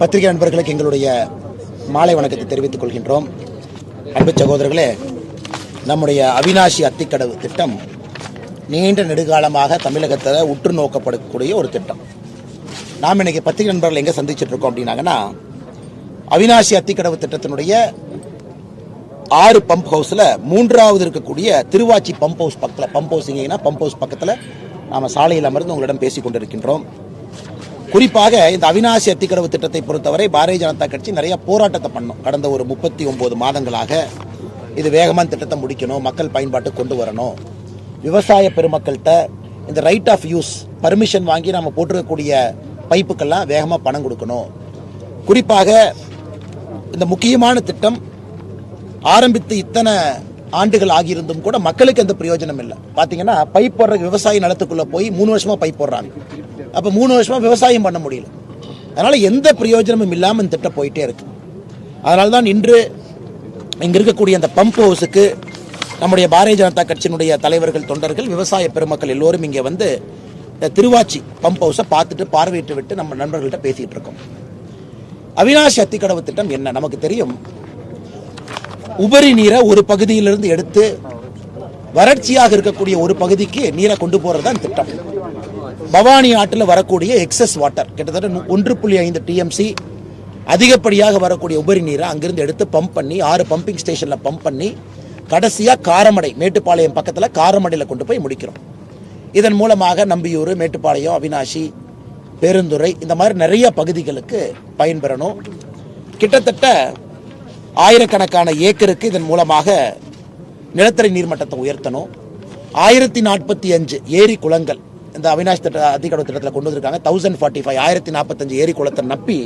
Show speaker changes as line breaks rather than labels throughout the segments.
பத்திரிகை நண்பர்களுக்கு எங்களுடைய மாலை வணக்கத்தை தெரிவித்துக் கொள்கின்றோம். அன்பு சகோதரர்களே, நம்முடைய அவிநாசி அத்திக்கடவு திட்டம் நீண்ட நெடுகாலமாக தமிழகத்தில் உற்று நோக்கப்படக்கூடிய ஒரு திட்டம். நாம் இன்னைக்கு பத்திரிகை நண்பர்கள் எங்கே சந்திச்சுட்டு இருக்கோம் அப்படின்னாங்கன்னா, அவிநாசி அத்திக்கடவு திட்டத்தினுடைய 6 பம்ப் ஹவுஸில் 3வது இருக்கக்கூடிய திருவாச்சி பம்ப் ஹவுஸ் பக்கத்தில், பம்ப் ஹவுஸ் பக்கத்தில் நாம் சாலையில் அமர்ந்து உங்களிடம் பேசிக் கொண்டிருக்கின்றோம். குறிப்பாக இந்த அவிநாசி அத்திக்கடவு திட்டத்தை பொறுத்தவரை பாரதிய ஜனதா கட்சி நிறைய போராட்டத்தை பண்ணோம். கடந்த ஒரு 39 மாதங்களாக இது வேகமாக திட்டத்தை முடிக்கணும், மக்கள் பயன்பாட்டு கொண்டு வரணும், விவசாய பெருமக்கள்கிட்ட இந்த ரைட் ஆஃப் யூஸ் பர்மிஷன் வாங்கி நம்ம போட்டிருக்கக்கூடிய பைப்புக்கெல்லாம் வேகமாக பணம் கொடுக்கணும். குறிப்பாக இந்த முக்கியமான திட்டம் ஆரம்பித்து இத்தனை ஆண்டுகள் ஆகியிருந்தும் கூட மக்களுக்கு எந்த பிரயோஜனம் இல்லை. பார்த்தீங்கன்னா பைப் போடுற விவசாய நிலத்துக்குள்ளே போய் 3 வருஷமாக பைப் போடுறாங்க. அப்போ 3 வருஷமாக விவசாயம் பண்ண முடியல. அதனால் எந்த பிரயோஜனமும் இல்லாமல் இந்த திட்டம் போயிட்டே இருக்கு. அதனால தான் இன்று இங்கே இருக்கக்கூடிய அந்த பம்ப் ஹவுஸுக்கு நம்முடைய பாரதிய ஜனதா கட்சியினுடைய தலைவர்கள், தொண்டர்கள், விவசாய பெருமக்கள் எல்லோரும் இங்கே வந்து இந்த திருவாச்சி பம்ப் ஹவுஸை பார்த்துட்டு பார்வையிட்டு விட்டு நம்ம நண்பர்கள்ட்ட பேசிகிட்டு இருக்கோம். அவிநாசி அத்திக்கடவு திட்டம் என்ன நமக்கு தெரியும். உபரி நீரை ஒரு பகுதியிலிருந்து எடுத்து வறட்சியாக இருக்கக்கூடிய ஒரு பகுதிக்கு நீரை கொண்டு போகிறது தான் திட்டம். பவானி ஆற்றில் வரக்கூடிய எக்ஸஸ் வாட்டர் கிட்டத்தட்ட 1.5 டிஎம்சி அதிகப்படியாக வரக்கூடிய உபரி நீரை அங்கிருந்து எடுத்து பம்ப் பண்ணி 6 பம்பிங் ஸ்டேஷனில் பம்ப் பண்ணி கடைசியாக காரமடை, மேட்டுப்பாளையம் பக்கத்தில் காரமடையில் கொண்டு போய் முடிக்கிறோம். இதன் மூலமாக நம்பியூர், மேட்டுப்பாளையம், அவிநாசி, பெருந்துறை இந்த மாதிரி நிறைய பகுதிகளுக்கு பயன்பெறணும். கிட்டத்தட்ட ஆயிரக்கணக்கான ஏக்கருக்கு இதன் மூலமாக நிலத்தடி நீர்மட்டத்தை உயர்த்தணும். 1045 ஏரி குளங்கள் இந்த அவிநாசி அத்திக்கடவு திட்டத்தில் கொண்டு வந்திருக்காங்க. 1045 ஏரி குளத்தை நப்பி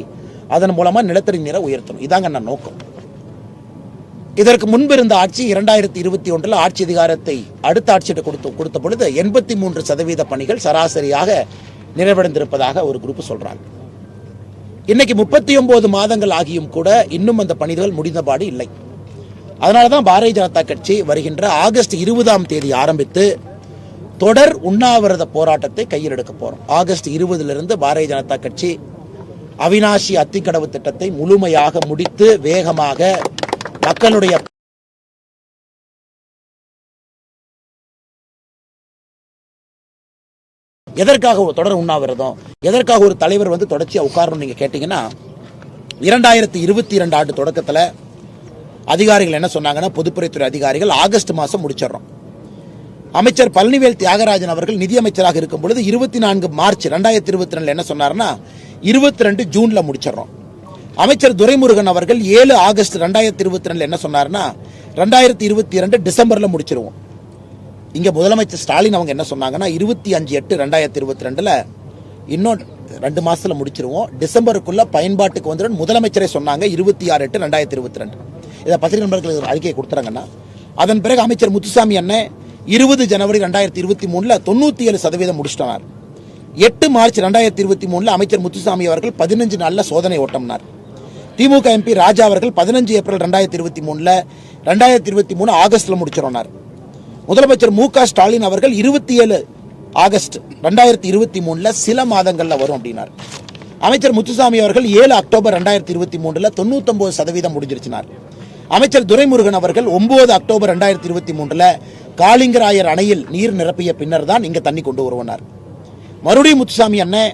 அதன் மூலமாக நிலத்தடி நீரை உயர்த்தணும். இதாங்க நான் நோக்கம். இதற்கு முன்பு இருந்த ஆட்சி 2021 ஆட்சி அதிகாரத்தை அடுத்த ஆட்சியிட்ட கொடுத்த பொழுது 83% பணிகள் சராசரியாக நிறைவடைந்திருப்பதாக ஒரு குரூப் சொல்றாங்க. இன்னைக்கு 39 மாதங்கள் ஆகியும் கூட இன்னும் அந்த பணிகள் முடிந்தபாடு இல்லை. அதனால தான் பாரதிய ஜனதா கட்சி வருகின்ற ஆகஸ்ட் 20ஆம் தேதி ஆரம்பித்து தொடர் உண்ணாவிரத போராட்டத்தை கையில் எடுக்க போறோம். ஆகஸ்ட் 20லிருந்து பாரதிய ஜனதா கட்சி அவிநாசி அத்திக்கடவு திட்டத்தை முழுமையாக முடித்து வேகமாக மக்களுடைய எதற்காக ஒரு தொடர் உண்ணாவிரதம், எதற்காக ஒரு தலைவர் வந்து தொடர்ச்சியாக உட்காரணும் நீங்க கேட்டீங்கன்னா, 2022 ஆண்டு தொடக்கத்தில் அதிகாரிகள் என்ன சொன்னாங்கன்னா, பொதுப்பணித்துறை அதிகாரிகள் ஆகஸ்ட் மாதம் முடிச்சிடறோம். அமைச்சர் பழனிவேல் தியாகராஜன் அவர்கள் நிதியமைச்சராக இருக்கும் பொழுது 24 மார்ச் 2022 என்ன சொன்னார்னா 22 ஜூன்ல முடிச்சிடறோம். அமைச்சர் துரைமுருகன் அவர்கள் 7 ஆகஸ்ட் 2022 என்ன சொன்னார்னா 2022 டிசம்பர்ல முடிச்சிருவோம். இங்க முதலமைச்சர் ஸ்டாலின் அவங்க என்ன சொன்னாங்கன்னா 25/8/2022 இன்னும் 2 மாசத்துல முடிச்சிருவோம், டிசம்பருக்குள்ள பயன்பாட்டுக்கு வந்துடும் முதலமைச்சரே சொன்னாங்க. 26/8/2022 இதை பத்திரிகை நண்பர்களுக்கு அறிக்கையை கொடுத்துறாங்கன்னா, அதன் பிறகு அமைச்சர் முத்துசாமி அண்ணன் 20 ஜனவரி 2023 97% முடிச்சிட்டார். 8 மார்ச் 2023 அமைச்சர் முத்துசாமி அவர்கள் 15 நாள்ல சோதனை ஓட்டம்னார். திமுக எம்பி ராஜா அவர்கள் 15 ஏப்ரல் 2023 ஆகஸ்ட்ல முடிச்சிடறார். முதலமைச்சர் மு.க. ஸ்டாலின் அவர்கள் 27 ஆகஸ்ட் 2023 சில மாதங்கள்ல வரும் அப்படின்னார். அமைச்சர் முத்துசாமி அவர்கள் 7 அக்டோபர் 2023 99% முடிஞ்சிருச்சினார். அமைச்சர் துரைமுருகன் அவர்கள் 9 அக்டோபர் 2023 காளிங்கராயர் அணையில் நீர் நிரப்பிய பின்னர் தான் இங்க தண்ணி கொண்டு வருவனார். மறுபடியும் முத்துசாமி அண்ணன்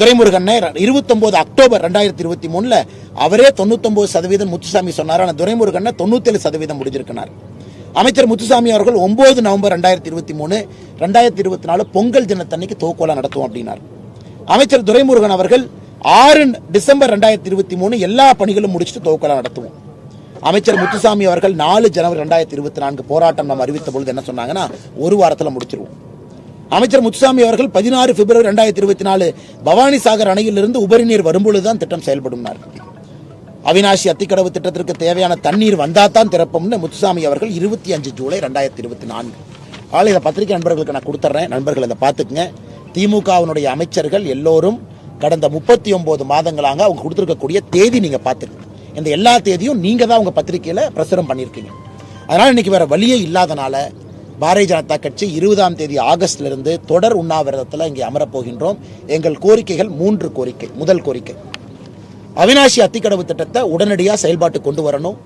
துரைமுருகன் 29 அக்டோபர் 2023 அவரே 99% முத்துசாமி சொன்னார். ஆனால் துரைமுருகன் 97% முடிஞ்சிருக்கிறார். அமைச்சர் முத்துசாமி அவர்கள் 9 நவம்பர் 2023 2024 பொங்கல் தினத்தன்னைக்கு தோக்கோலா நடத்துவோம் அப்படின்னார். அமைச்சர் துரைமுருகன் அவர்கள் 6 டிசம்பர் 2023 எல்லா பணிகளும் முடிச்சுட்டு தோக்கோலா நடத்துவோம். அமைச்சர் முத்துசாமி அவர்கள் 4 ஜனவரி 2024 போராட்டம் நம்ம அறிவித்த பொழுது என்ன சொன்னாங்கன்னா 1 வாரத்தில் முடிச்சிருவோம். அமைச்சர் முத்துசாமி அவர்கள் 16 பிப்ரவரி 2024 பவானி சாகர் அணையிலிருந்து உபரி நீர் வரும்பொழுதுதான் திட்டம் செயல்படும். அவிநாசி அத்திக்கடவு திட்டத்திற்கு தேவையான தண்ணீர் வந்தாதான் திறப்போம்னு முத்துசாமி அவர்கள் 25 ஜூலை 2024 இதை பத்திரிகை நண்பர்களுக்கு நான் கொடுத்துட்றேன். நண்பர்கள் இதை பார்த்துக்குங்க. திமுகவினுடைய அமைச்சர்கள் எல்லோரும் கடந்த 39 மாதங்களாக அவங்க கொடுத்திருக்கக்கூடிய தேதி நீங்க பார்த்துக்கங்க. இந்த எல்லா தேதியும் நீங்க தான் உங்க பத்திரிகையில பிரசுரம் பண்ணியிருக்கீங்க. அதனால இன்னைக்கு வேற வழியே இல்லாதனால பாரதிய ஜனதா கட்சி 20ஆம் தேதி ஆகஸ்ட்ல இருந்து தொடர் உண்ணாவிரதத்தில் இங்கே அமரப்போகின்றோம். எங்கள் கோரிக்கைகள் 3 கோரிக்கை. முதல் கோரிக்கை, அவினாஷி அத்திக்கடவு திட்டத்தை உடனடியாக செயல்பாட்டு கொண்டு வரணும்.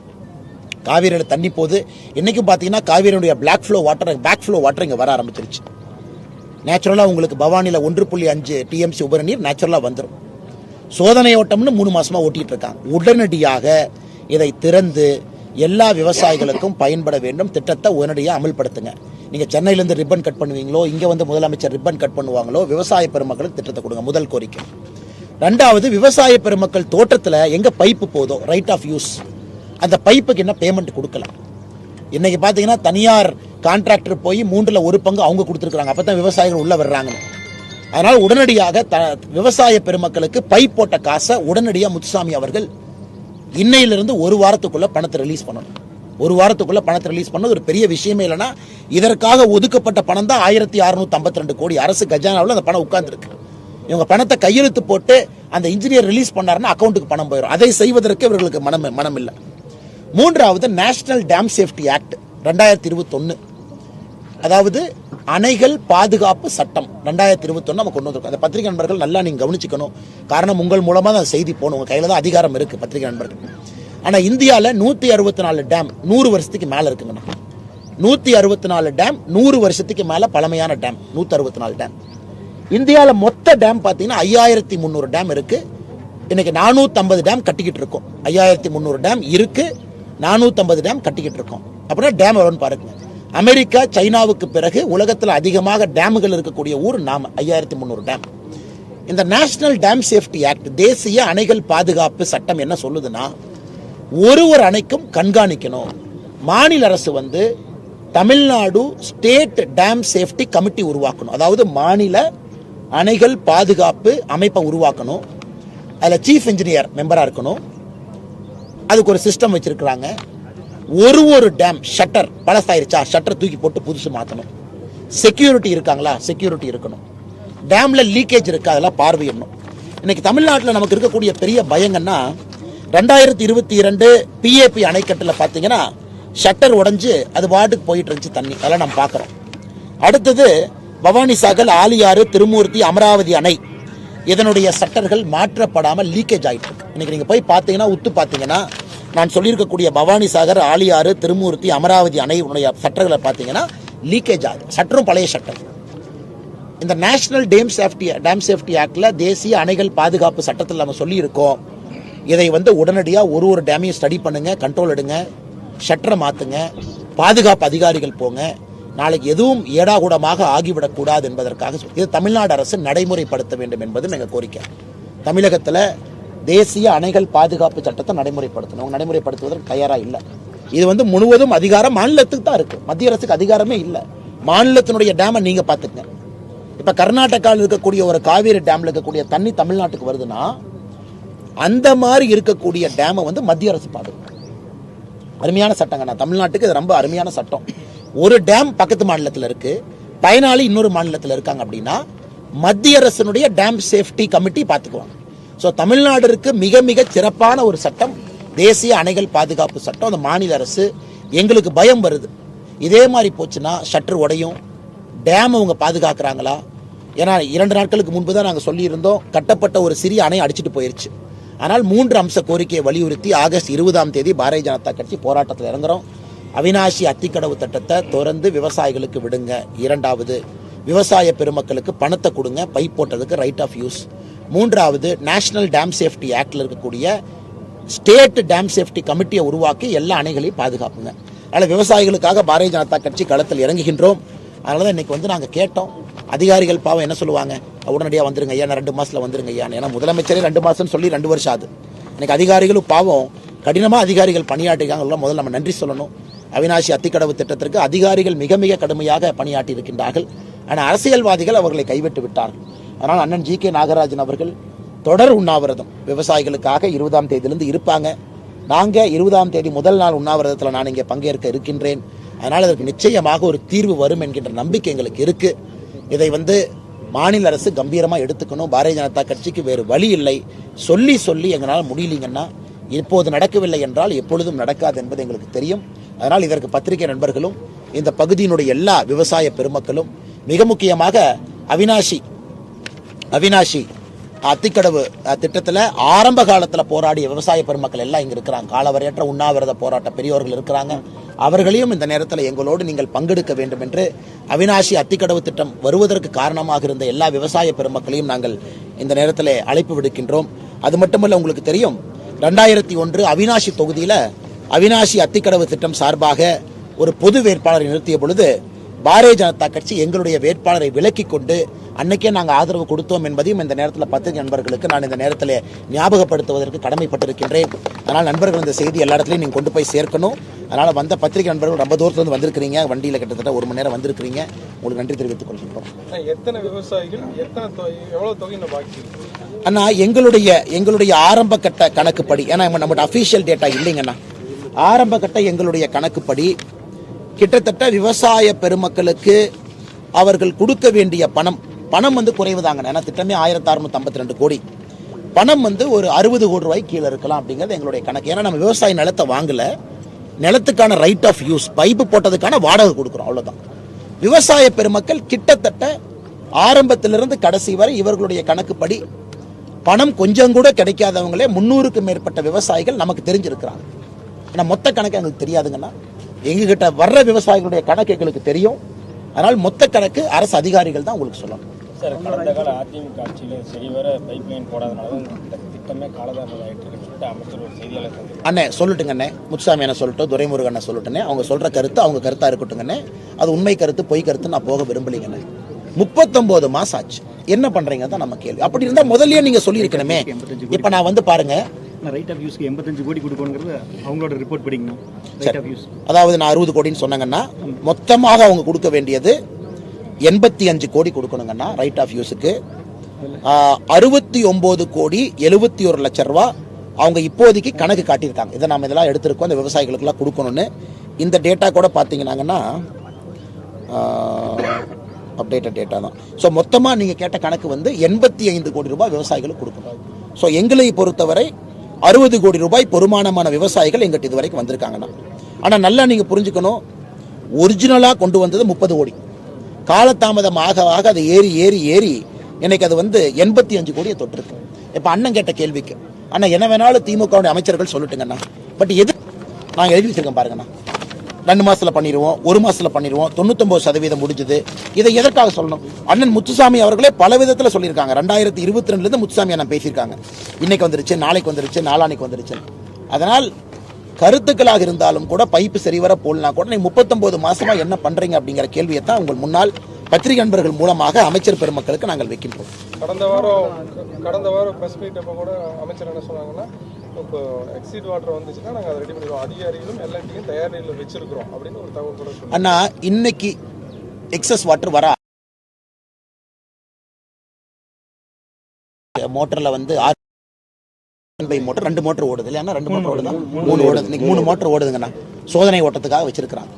காவிரியில் தண்ணி போகுது. இன்னைக்கும் பார்த்தீங்கன்னா காவிரியுடைய பேக் ஃப்ளோ வாட்டர் இங்கே வர ஆரம்பிச்சிருச்சு. நேச்சுரலாக உங்களுக்கு பவானியில் 1.5 TMC உபரிநீர் நேச்சுரலாக வந்துடும். சோதனை ஓட்டம்னு 3 மாசமாக ஓட்டிட்டு இருக்காங்க. உடனடியாக இதை திறந்து எல்லா விவசாயிகளுக்கும் பயன்பட வேண்டும். திட்டத்தை உடனடியாக அமல்படுத்துங்க. நீங்கள் சென்னையிலேருந்து ரிப்பன் கட் பண்ணுவீங்களோ, இங்கே வந்து முதலமைச்சர் ரிப்பன் கட் பண்ணுவாங்களோ, விவசாய பெருமக்களுக்கு திட்டத்தை கொடுங்க. முதல் கோரிக்கை. ரெண்டாவது, விவசாய பெருமக்கள் தோட்டத்தில் எங்கே பைப்பு போதோ ரைட் ஆஃப் யூஸ், அந்த பைப்புக்கு என்ன பேமெண்ட் கொடுக்கல. இன்னைக்கு பார்த்தீங்கன்னா தனியார் கான்ட்ராக்டர் போய் 3ல் 1 பங்கு அவங்க கொடுத்துருக்காங்க. அப்போ தான் விவசாயிகள் உள்ள வர்றாங்க. அதனால் உடனடியாக விவசாய பெருமக்களுக்கு பைப் போட்ட காசை உடனடியாக முத்துசாமி அவர்கள் இன்னையிலிருந்து 1 வாரத்துக்குள்ள பணத்தை ரிலீஸ் பண்ணணும். 1 வாரத்துக்குள்ள பணத்தை ரிலீஸ் பண்ணது ஒரு பெரிய விஷயமே இல்லைன்னா, இதற்காக ஒதுக்கப்பட்ட பணம் தான் 1652 கோடி. அரசு கஜானாவில் அந்த பணம் உட்கார்ந்துருக்கு. இவங்க பணத்தை கையெழுத்து போட்டு அந்த இன்ஜினியர் ரிலீஸ் பண்ணாருன்னா அக்கௌண்ட்டுக்கு பணம் போயிடும். அதை செய்வதற்கு இவர்களுக்கு மனம் இல்லை. மூன்றாவது, நேஷனல் டேம் சேஃப்டி ஆக்ட் 2021, அதாவது அணைகள் பாதுகாப்பு சட்டம் 2021 நம்ம கொண்டு வந்திருக்கோம். அந்த பத்திரிகை நண்பர்கள் நல்லா நீங்க கவனிச்சுக்கணும். காரணம், உங்கள் மூலமா தான் செய்தி போகணும். உங்க கையில தான் அதிகாரம் இருக்கு பத்திரிகை நண்பர்கள். ஆனா இந்தியாவில் 164 டேம் 100 வருஷத்துக்கு மேல இருக்குங்கண்ணா. 164 டேம் 100 வருஷத்துக்கு மேல பழமையான டேம் 164 டேம். இந்தியாவில் மொத்த டேம் பார்த்தீங்கன்னா 5300 டேம் இருக்கு. இன்னைக்கு 450 டேம் கட்டிக்கிட்டு இருக்கோம். 5300 டேம் இருக்கு, 450 டேம் கட்டிக்கிட்டு இருக்கோம். அப்படின்னா டேம் எவ்வளோன்னு பாருங்க. அமெரிக்கா, சைனாவுக்கு பிறகு உலகத்தில் அதிகமாக டேமுகள் இருக்கக்கூடிய ஊர் நாம. 5300 டேம். இந்த நேஷனல் டேம் சேஃப்டி ஆக்ட், தேசிய அணைகள் பாதுகாப்பு சட்டம் என்ன சொல்லுதுன்னா, ஒரு அணைக்கும் கண்காணிக்கணும். மாநில அரசு வந்து Tamil Nadu state dam safety committee உருவாக்கணும். அதாவது மாநில அணைகள் பாதுகாப்பு அமைப்பை உருவாக்கணும். அதில் சீஃப் இன்ஜினியர் மெம்பராக இருக்கணும். அதுக்கு ஒரு சிஸ்டம் வச்சிருக்கிறாங்க. ஒரு டேம் ஷட்டர் பழசாயிருச்சா, ஷட்டர் தூக்கி போட்டு புதுசு மாற்றணும். செக்யூரிட்டி இருக்காங்களா, செக்யூரிட்டி இருக்கணும். டேம்ல லீக்கேஜ் இருக்கா, அதெல்லாம் பார்வையிடணும். இன்னைக்கு தமிழ்நாட்டில் நமக்கு இருக்கக்கூடிய பெரிய பயங்கன்னா, 2022 PAP அணைக்கட்டில் பார்த்தீங்கன்னா ஷட்டர் உடைஞ்சு அது வார்டுக்கு போயிட்டு இருந்துச்சு தண்ணி. அதெல்லாம் நம்ம பார்க்குறோம். அடுத்தது பவானிசாகர், ஆலியாறு, திருமூர்த்தி, அமராவதி அணை, இதனுடைய சட்டர்கள் மாற்றப்படாமல் லீக்கேஜ் ஆகிட்டு இருக்கு. இன்னைக்கு நீங்கள் போய் பார்த்தீங்கன்னா, உத்து பார்த்தீங்கன்னா, நான் சொல்லியிருக்கக்கூடிய பவானிசாகர், ஆலியாறு, திருமூர்த்தி, அமராவதி அணையுடைய சட்டர்களை பார்த்தீங்கன்னா லீக்கேஜ் ஆகுது. சட்டரும் பழைய சட்டம். இந்த நேஷனல் டேம் சேஃப்டி ஆக்ட்ல தேசிய அணைகள் பாதுகாப்பு சட்டத்தில் நம்ம சொல்லியிருக்கோம். இதை வந்து உடனடியாக ஒரு டேமையும் ஸ்டடி பண்ணுங்க, கண்ட்ரோல் எடுங்க, ஷட்டரை மாற்றுங்க, பாதுகாப்பு அதிகாரிகள் போங்க. நாளைக்கு எதுவும் ஏடாகூடமாக ஆகிவிடக்கூடாது என்பதற்காக இது தமிழ்நாடு அரசு நடைமுறைப்படுத்த வேண்டும் என்பது எங்கள் கோரிக்கை. தமிழகத்தில் தேசிய அணைகள் பாதுகாப்பு சட்டத்தை நடைமுறைப்படுத்தணும். நடைமுறைப்படுத்துவதற்கு தயாராக இல்லை. இது வந்து முழுவதும் அதிகாரம் மாநிலத்துக்கு தான் இருக்கு. மத்திய அரசுக்கு அதிகாரமே இல்லை. மாநிலத்தினுடைய டேமை நீங்க பாத்துங்க. இப்ப கர்நாடகாவில் இருக்கக்கூடிய ஒரு காவேரி டேம்ல இருக்கக்கூடிய தண்ணி தமிழ்நாட்டுக்கு வருதுன்னா, அந்த மாதிரி இருக்கக்கூடிய டேமை வந்து மத்திய அரசு பாதுகாக்கும். அருமையான சட்டங்க. தமிழ்நாட்டுக்கு இது ரொம்ப அருமையான சட்டம். ஒரு டேம் பக்கத்து மாநிலத்தில் இருக்கு, பயனாளி இன்னொரு மாநிலத்தில் இருக்காங்க அப்படின்னா மத்திய அரசினுடைய டேம் சேஃப்டி கமிட்டி பார்த்துக்குவாங்க. ஸோ தமிழ்நாடுக்கு மிக மிக சிறப்பான ஒரு சட்டம் தேசிய அணைகள் பாதுகாப்பு சட்டம். அந்த மாநில அரசு, எங்களுக்கு பயம் வருது, இதே மாதிரி போச்சுன்னா ஷட்டர் உடையும், டேம் அவங்க பாதுகாக்கிறாங்களா? ஏன்னா 2 நாட்களுக்கு முன்பு தான் நாங்கள் சொல்லியிருந்தோம், கட்டப்பட்ட ஒரு சிறிய அணை அடிச்சுட்டு போயிருச்சு. ஆனால் 3 அம்ச கோரிக்கையை வலியுறுத்தி ஆகஸ்ட் 20ஆம் தேதி பாரதிய ஜனதா கட்சி போராட்டத்தில் இறங்குறோம். அவினாஷி அத்திக்கடவு திட்டத்தை திறந்து விவசாயிகளுக்கு விடுங்க. 2வது, விவசாய பெருமக்களுக்கு பணத்தை கொடுங்க, பைப் போட்டதுக்கு ரைட் ஆஃப் யூஸ். 3வது, நேஷனல் டேம் சேஃப்டி ஆக்டில் இருக்கக்கூடிய ஸ்டேட் டேம் சேஃப்டி கமிட்டியை உருவாக்கி எல்லா அணைகளையும் பாதுகாப்புங்க. அதனால் விவசாயிகளுக்காக பாரதிய ஜனதா கட்சி களத்தில் இறங்குகின்றோம். அதனால தான் இன்னைக்கு வந்து நாங்கள் கேட்டோம். அதிகாரிகள் பாவம் என்ன சொல்லுவாங்க, உடனடியாக வந்துருங்க ஐயா, 2 மாசத்துல வந்துருங்க ஐயா. ஏன்னா முதலமைச்சரே 2 மாசம்னு சொல்லி 2 வருஷம் ஆகுது. இன்னைக்கு அதிகாரிகளும் பாவம் கடினமாக அதிகாரிகள் பணியாற்றிருக்காங்க. முதல்ல நம்ம நன்றி சொல்லணும். அவினாஷி அத்திக்கடவு திட்டத்திற்கு அதிகாரிகள் மிக மிக கடுமையாக பணியாற்றி இருக்கின்றார்கள். ஆனால் அரசியல்வாதிகள் அவர்களை கைவிட்டு விட்டார்கள். அதனால் அண்ணன் GK நாகராஜன் அவர்கள் தொடர் உண்ணாவிரதம் விவசாயிகளுக்காக 20ஆம் தேதியிலிருந்து இருப்பாங்க. நாங்கள் 20ஆம் தேதி முதல் நாள் உண்ணாவிரதத்தில் நான் இங்கே பங்கேற்க இருக்கின்றேன். அதனால் அதற்கு நிச்சயமாக ஒரு தீர்வு வரும் என்கின்ற நம்பிக்கை எங்களுக்கு இருக்கு. இதை வந்து மாநில அரசு கம்பீரமாக எடுத்துக்கணும். பாரதிய ஜனதா கட்சிக்கு வேறு வழி இல்லை. சொல்லி சொல்லி எங்களால் முடியலைங்கன்னா, இப்போது நடக்கவில்லை என்றால் எப்பொழுதும் நடக்காது என்பது எங்களுக்கு தெரியும். அதனால் இதற்கு பத்திரிகை நண்பர்களும் இந்த பகுதியினுடைய எல்லா விவசாய பெருமக்களும், மிக முக்கியமாக அவினாஷி அத்திக்கடவு திட்டத்தில் ஆரம்ப காலத்தில் போராடிய விவசாய பெருமக்கள் எல்லாம் இங்கே இருக்கிறாங்க. காலவரையற்ற உண்ணாவிரத போராட்ட பெரியோர்கள் இருக்கிறாங்க. அவர்களையும் இந்த நேரத்தில் எங்களோடு நீங்கள் பங்கெடுக்க வேண்டும் என்று அவிநாசி அத்திக்கடவு திட்டம் வருவதற்கு காரணமாக இருந்த எல்லா விவசாய பெருமக்களையும் நாங்கள் இந்த நேரத்தில் அழைப்பு விடுக்கின்றோம். அது மட்டுமல்ல, உங்களுக்கு தெரியும் 2001 அவிநாசி தொகுதியில் அவிநாசி அத்திக்கடவு திட்டம் சார்பாக ஒரு பொது வேட்பாளரை நிறுத்திய பொழுது பாரதிய ஜனதா கட்சி எங்களுடைய வேட்பாளரை விலக்கிக் கொண்டு அன்னைக்கே நாங்கள் ஆதரவு கொடுத்தோம் என்பதையும் இந்த நேரத்தில் பத்திரிகை நண்பர்களுக்கு நான் இந்த நேரத்தில் ஞாபகப்படுத்துவதற்கு கடமைப்பட்டிருக்கின்றேன். அதனால் நண்பர்கள் இந்த செய்தி எல்லா இடத்துலையும் நீங்கள் கொண்டு போய் சேர்க்கணும். அதனால் வந்த பத்திரிகை நண்பர்கள் ரொம்ப தூரத்துலேருந்து வந்திருக்கிறீங்க, வண்டியில் கிட்டத்தட்ட 1 மணி நேரம் வந்திருக்கிறீங்க. உங்களுக்கு நன்றி தெரிவித்துக் கொள்கின்றோம்.
எத்தனை விவசாயிகள் எவ்வளவு தொகை பாக்கி?
அண்ணா, எங்களுடைய ஆரம்ப கட்ட கணக்குப்படி, ஏன்னா நம்மகிட்ட அஃபீஷியல் டேட்டா இல்லைங்கண்ணா, ஆரம்ப கட்ட எங்களுடைய கணக்குப்படி கிட்டத்தட்ட விவசாய பெருமக்களுக்கு அவர்கள் கொடுக்க வேண்டிய பணம் வந்து குறைவுதாங்க. ஏன்னா திட்டமே 1652 கோடி. பணம் வந்து ஒரு 60 கோடி ரூபாய்க்கு கீழே இருக்கலாம் அப்படிங்கிறது எங்களுடைய கணக்கு. ஏன்னா நம்ம விவசாய நிலத்தை வாங்கல, நிலத்துக்கான ரைட் ஆஃப் யூஸ், பைப்பு போட்டதுக்கான வாடகை கொடுக்குறோம், அவ்வளவுதான். விவசாய பெருமக்கள் கிட்டத்தட்ட ஆரம்பத்திலிருந்து கடைசி வரை இவர்களுடைய கணக்குப்படி பணம் கொஞ்சம் கூட கிடைக்காதவங்களே 300க்கும் மேற்பட்ட விவசாயிகள் நமக்கு தெரிஞ்சிருக்கிறாங்க. ஏன்னா மொத்த கணக்கு எங்களுக்கு தெரியாதுங்கன்னா, எங்ககிட்ட வர்ற விவசாயிகளுடைய கணக்கு எங்களுக்கு தெரியும். அதனால் மொத்த கணக்கு அரசு அதிகாரிகள் தான் உங்களுக்கு சொல்லணும்.
சார், கடந்த கால அதிமுக ஆட்சியில் சரிவர பைப் லைன் போடாதனால இந்த திட்டமே காலதாமதம் ஆயிட்டு இருக்குன்னு சொல்லிட்டு அமைச்சர் ஒரு செய்தியாளர்
அண்ணே சொல்லிட்டுங்க அண்ணே, முத்துசாமி என்ன சொல்லட்டும், துரைமுருகன் என்ன சொல்லட்டுனே, அவங்க சொல்ற கருத்து அவங்க கருத்தா இருக்கட்டுங்கண்ணே. அது உண்மை கருத்து பொய் கருத்து நான் போக விரும்பலைங்கண்ணே. 39 மாசம் ஆச்சு, என்ன பண்றீங்க தான் நம்ம கேள்வி. அப்படி இருந்தா முதல்லயே நீங்க சொல்லி இருக்கணுமே. இப்ப நான் வந்து பாருங்க,
ரைட் ஆஃப் யூஸ்க்கு 85 கோடி கொடுக்கணுங்கிறது அவங்களோட ரிப்போர்ட் படிக்கணும். ரைட் ஆஃப் யூஸ்
அதாவது நான் 60 கோடின்னு சொன்னாங்கன்னா மொத்தமாக அவங்க கொடுக்க வேண்டியது 85 கோடி கொடுக்கணுங்கன்னா ரைட் ஆஃப் யூஸுக்கு 69 கோடி 71 லட்சம் ரூபாய் அவங்க இப்போதைக்கு கணக்கு காட்டியிருக்காங்க. இதை நம்ம இதெல்லாம் எடுத்திருக்கோம், அந்த விவசாயிகளுக்கெல்லாம் கொடுக்கணும்னு. இந்த டேட்டா கூட பார்த்தீங்கன்னாங்கன்னா அப்டேட்டட் டேட்டா தான். ஸோ மொத்தமாக நீங்கள் கேட்ட கணக்கு வந்து 85 கோடி ரூபாய் விவசாயிகளுக்கு கொடுக்கணும். ஸோ எங்களை பொறுத்தவரை 60 கோடி ரூபாய் பெருமானமான விவசாயிகள் எங்கிட்ட இது வரைக்கும் வந்திருக்காங்கண்ணா. ஆனால் நல்லா நீங்கள் புரிஞ்சுக்கணும், ஒரிஜினலாக கொண்டு வந்தது 30 கோடி. காலதாமதம் ஆக ஆக அது ஏறி ஏறி ஏறி இன்னைக்கு அது வந்து 85 கோடியை தொட்டிருக்கு. இப்போ அண்ணன் கேட்ட கேள்விக்கு, அண்ணா என்ன வேணாலும் திமுக அமைச்சர்கள் சொல்லட்டுங்கண்ணா, பட் எது நாங்கள் எழுதி வச்சிருக்கேன் பாருங்கண்ணா. 2 மாசத்துல பண்ணிடுவோம், 1 மாசத்துல பண்ணிடுவோம், 99% முடிஞ்சது. இதை எதற்காக சொல்லணும்? அண்ணன் முத்துசாமி அவர்களே பல விதத்தில் சொல்லியிருக்காங்க. 2022 முத்துசாமி அண்ணன் பேசியிருக்காங்க. இன்னைக்கு வந்துருச்சு, நாளைக்கு வந்துருச்சு, நாளானைக்கு வந்துருச்சு. அதனால் கருத்துக்களாக இருந்தாலும் கூட பைப்பு சரிவர போடனா கூட நீ 39 மாசமா என்ன பண்றீங்க அப்படிங்கிற கேள்வியை தான் உங்கள் முன்னால் பத்திரிகை நண்பர்கள் மூலமாக அமைச்சர் பெருமக்களுக்கு நாங்கள் வைக்கின்றோம்.
கடந்த வாரம் பிரஸ் மீட் அப்போ கூட அமைச்சர் என்ன சொன்னாங்கன்னா, இப்போ எக்ஸிட் வாட்டர் வந்துச்சுன்னா நாங்கள் அதை ரெடி பண்ணிடுவோம், அதிகாரிகளும் எல்லாத்தையும் தயார் நிலையில் வச்சிருக்கிறோம் அப்படின்னு ஒரு தகவல் கூட சொன்னாங்க.
அண்ணா, இன்னைக்கு எக்ஸஸ் வாட்டர் வர மோட்டர்ல வந்து மோட்டர் 2 மோட்டர் ஓடுது இல்லையா? 2 மோட்டர் ஓடுதா? 3 ஓடுது. இன்னைக்கு 3 மோட்டர் ஓடுதுங்கண்ணா. சோதனை ஓட்டத்துக்காக வச்சிருக்கிறாங்க.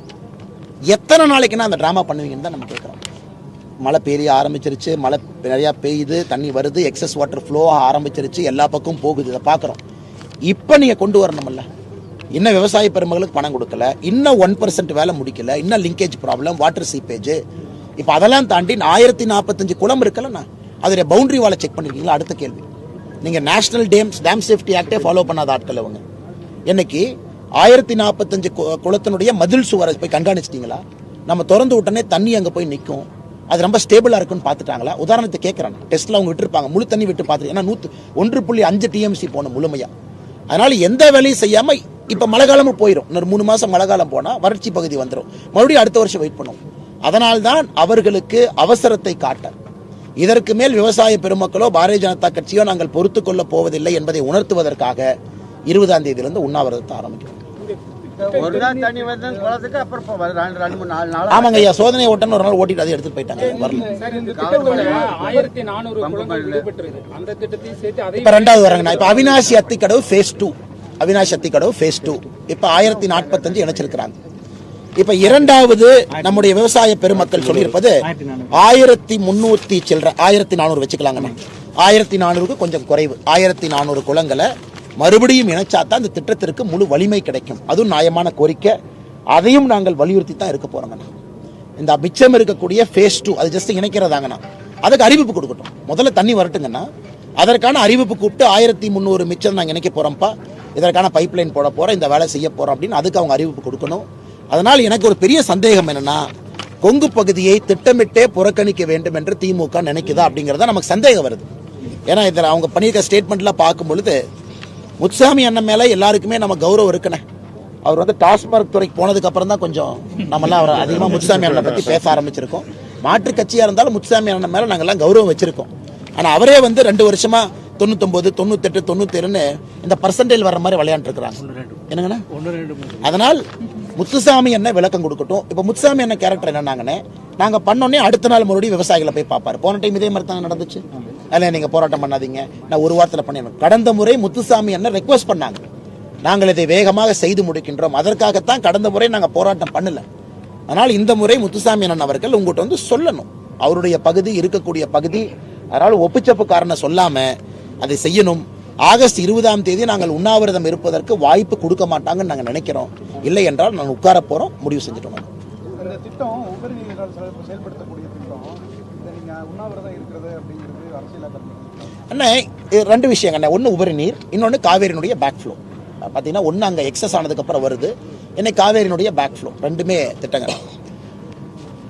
எத்தனை நாளைக்குன்னா அந்த டிராமா பண்ணுவீங்கன்னு தான் நம்ம கேட்குறோம். மழை பெய்ய ஆரம்பிச்சிருச்சு, மழை நிறையா பெய்யுது, தண்ணி வருது, எக்ஸஸ் வாட்டர் ஃப்ளோ ஆரம்பிச்சிருச்சு, எல்லா பக்கம் போகுது, இதை பார்க்குறோம். இப்போ நீங்கள் கொண்டு வரணும்ல, இன்னும் விவசாய பெருமகளுக்கு பணம் கொடுக்கல, இன்னும் 1% வேலை முடிக்கல, இன்னும் லிங்கேஜ் ப்ராப்ளம், வாட்டர் சீப்பேஜ். இப்போ அதெல்லாம் தாண்டி 1045 குளம் இருக்குல்லண்ணா, அதோடைய பவுண்டரி வாலை செக் பண்ணிருக்கீங்களா? அடுத்த கேள்வி. நீங்கள் நேஷனல் டேம் சேஃப்டி ஆக்டே ஃபாலோ பண்ணாத ஆட்கள் அவங்க. இன்னைக்கு 1045 குளத்தினுடைய மதில் சுவரை போய் கண்காணிச்சிட்டீங்களா? நம்ம திறந்து விட்டனே தண்ணி அங்கே போய் நிற்கும், அது ரொம்ப ஸ்டேபிளாக இருக்குன்னு பார்த்துட்டாங்களா? உதாரணத்தை கேட்குறாங்க, டெஸ்ட்டில் அவங்க விட்டுருப்பாங்க, முழு தண்ணி விட்டு பார்த்துட்டு, ஏன்னா 1.5 TMC போகணும் முழுமையாக. அதனால் எந்த வேலையும் செய்யாமல் இப்போ மழை காலமும் போயிடும். இன்னொரு 3 மாதம் மழை காலம் போனால் வறட்சி பகுதி வந்துடும், மறுபடியும் அடுத்த வருஷம் வெயிட் பண்ணும். அதனால்தான் அவர்களுக்கு அவசரத்தை காட்ட, இதற்கு மேல் விவசாய பெருமக்களோ பாரதிய ஜனதா கட்சியோ நாங்கள் பொறுத்து கொள்ள போவதில்லை என்பதை உணர்த்துவதற்காக 20ஆம் தேதியிலிருந்து உண்ணாவிரதத்தை ஆரம்பிக்கிறோம். ஆமாங்க ஐயா, சோதனை ஓட்டன்னு ஒரு நாள் ஓட்டிட்டு அதை எடுத்துட்டு போயிட்டாங்க. இப்ப 2வது வராங்கண்ணா. இப்ப அவிநாசி அத்திக்கடவு ஃபேஸ் 2, அவிநாசி அத்திக்கடவு ஃபேஸ் 2 இப்ப 1045 இணைச்சிருக்கிறாங்க. இப்ப 2வது நம்முடைய விவசாய பெருமக்கள் சொல்லியிருப்பது 1300 சில்லற, 1400 வச்சுக்கலாங்கண்ணா. 1400க்கு கொஞ்சம் குறைவு, 1400 குளங்களை மறுபடியும் இணைச்சாத்தான் இந்த திட்டத்திற்கு முழு வலிமை கிடைக்கும். அதுவும் நியாயமான கோரிக்கை, அதையும் நாங்கள் வலியுறுத்தி தான் இருக்க போறோங்கண்ணா. இந்த மிச்சம் இருக்கக்கூடிய ஃபேஸ் 2 அது ஜஸ்ட் இணைக்கிறதாங்கண்ணா. அதுக்கு அறிவிப்பு கொடுக்கட்டும், முதல்ல தண்ணி வரட்டுங்கண்ணா. அதற்கான அறிவிப்பு கூப்பிட்டு 1300 மிச்சம் நாங்கள் இணைக்க போகிறோம்ப்பா, இதற்கான பைப்லைன் போட போகிறோம், இந்த வேலை செய்ய போகிறோம் அப்படின்னு அதுக்கு அவங்க அறிவிப்பு கொடுக்கணும். அதனால் எனக்கு ஒரு பெரிய சந்தேகம் என்னென்னா, கொங்கு பகுதியை திட்டமிட்டே புறக்கணிக்க வேண்டும் என்று திமுக நினைக்குதா அப்படிங்கிறத நமக்கு சந்தேகம் வருது. ஏன்னா இதில் அவங்க பண்ணியிருக்க ஸ்டேட்மெண்ட்லாம் பார்க்கும் பொழுது முத்துசாமி அண்ணன் மேலே எல்லாருக்குமே நம்ம கௌரவம் இருக்குண்ணே. அவர் வந்து டாஸ்மார்க் துறைக்கு போனதுக்கு அப்புறம் தான் கொஞ்சம் நம்மளாம் அவர் அதிகமாக முத்துசாமி அண்ணனை பற்றி பேச ஆரம்பிச்சிருக்கோம். மாற்று கட்சியாக இருந்தாலும் முத்துசாமி அண்ணன் மேலே நாங்கள்லாம் கௌரவம் வச்சிருக்கோம். ஆனால் அவரே வந்து 2 வருஷமா 99, 98, 97ன்னு இந்த பர்சன்டேஜ் வர்ற மாதிரி விளையாண்டுருக்கிறாங்க. என்னங்கண்ணா? அதனால் முத்துசாமி என்ன விளக்கம் கொடுக்கட்டும். இப்போ முத்துசாமி என்ன கேரக்டர் என்னன்னாங்கண்ணே, நாங்கள் பண்ணோன்னே அடுத்த நாள் மறுபடியும் விவசாயிகளை போய் பார்ப்பாரு. போன டைம் இதே மாதிரி தான் நடந்துச்சு. அதில் நீங்கள் போராட்டம் பண்ணாதீங்க, நான் ஒரு வாரத்தில் பண்ணிடுறேன். கடந்த முறை முத்துசாமி என்ன ரெக்வஸ்ட் பண்ணாங்க, நாங்கள் இதை வேகமாக செய்து முடிக்கின்றோம், அதற்காகத்தான் கடந்த முறை நாங்கள் போராட்டம் பண்ணல. அதனால் இந்த முறை முத்துசாமி அண்ணன் அவர்கள் உங்கள்கிட்ட வந்து சொல்லணும், அவருடைய பகுதி இருக்கக்கூடிய பகுதி. அதனால் ஒப்புச்சப்பு காரணம் சொல்லாம அதை செய்யணும். ஆகஸ்ட் 20ஆம் தேதி நாங்கள் உண்ணாவிரதம் இருப்பதற்கு வாய்ப்பு கொடுக்க மாட்டாங்கன்னு நாங்கள் நினைக்கிறோம். இல்லை என்றால் நாங்கள் உட்கார போறோம், முடிவு செஞ்சுட்டோம்.
இந்த திட்டம் உபரி நீரால் செயல்படுத்தக்கூடிய திட்டம், இதை நீங்க உண்ணாவிரதம் இருக்கிறது அப்படிங்கிறது அரசியலாக்க
அண்ணே, 2 விஷயங்க அண்ணே. ஒன்று உபரி நீர், இன்னொன்று காவேரியினுடைய பேக் ஃப்ளோ. பார்த்தீங்கன்னா ஒன்று அங்கே எக்ஸஸ் ஆனதுக்கப்புறம் வருது, இன்னைக்கு காவேரியினுடைய பேக் ஃப்ளோ. 2மே திட்டங்கள்.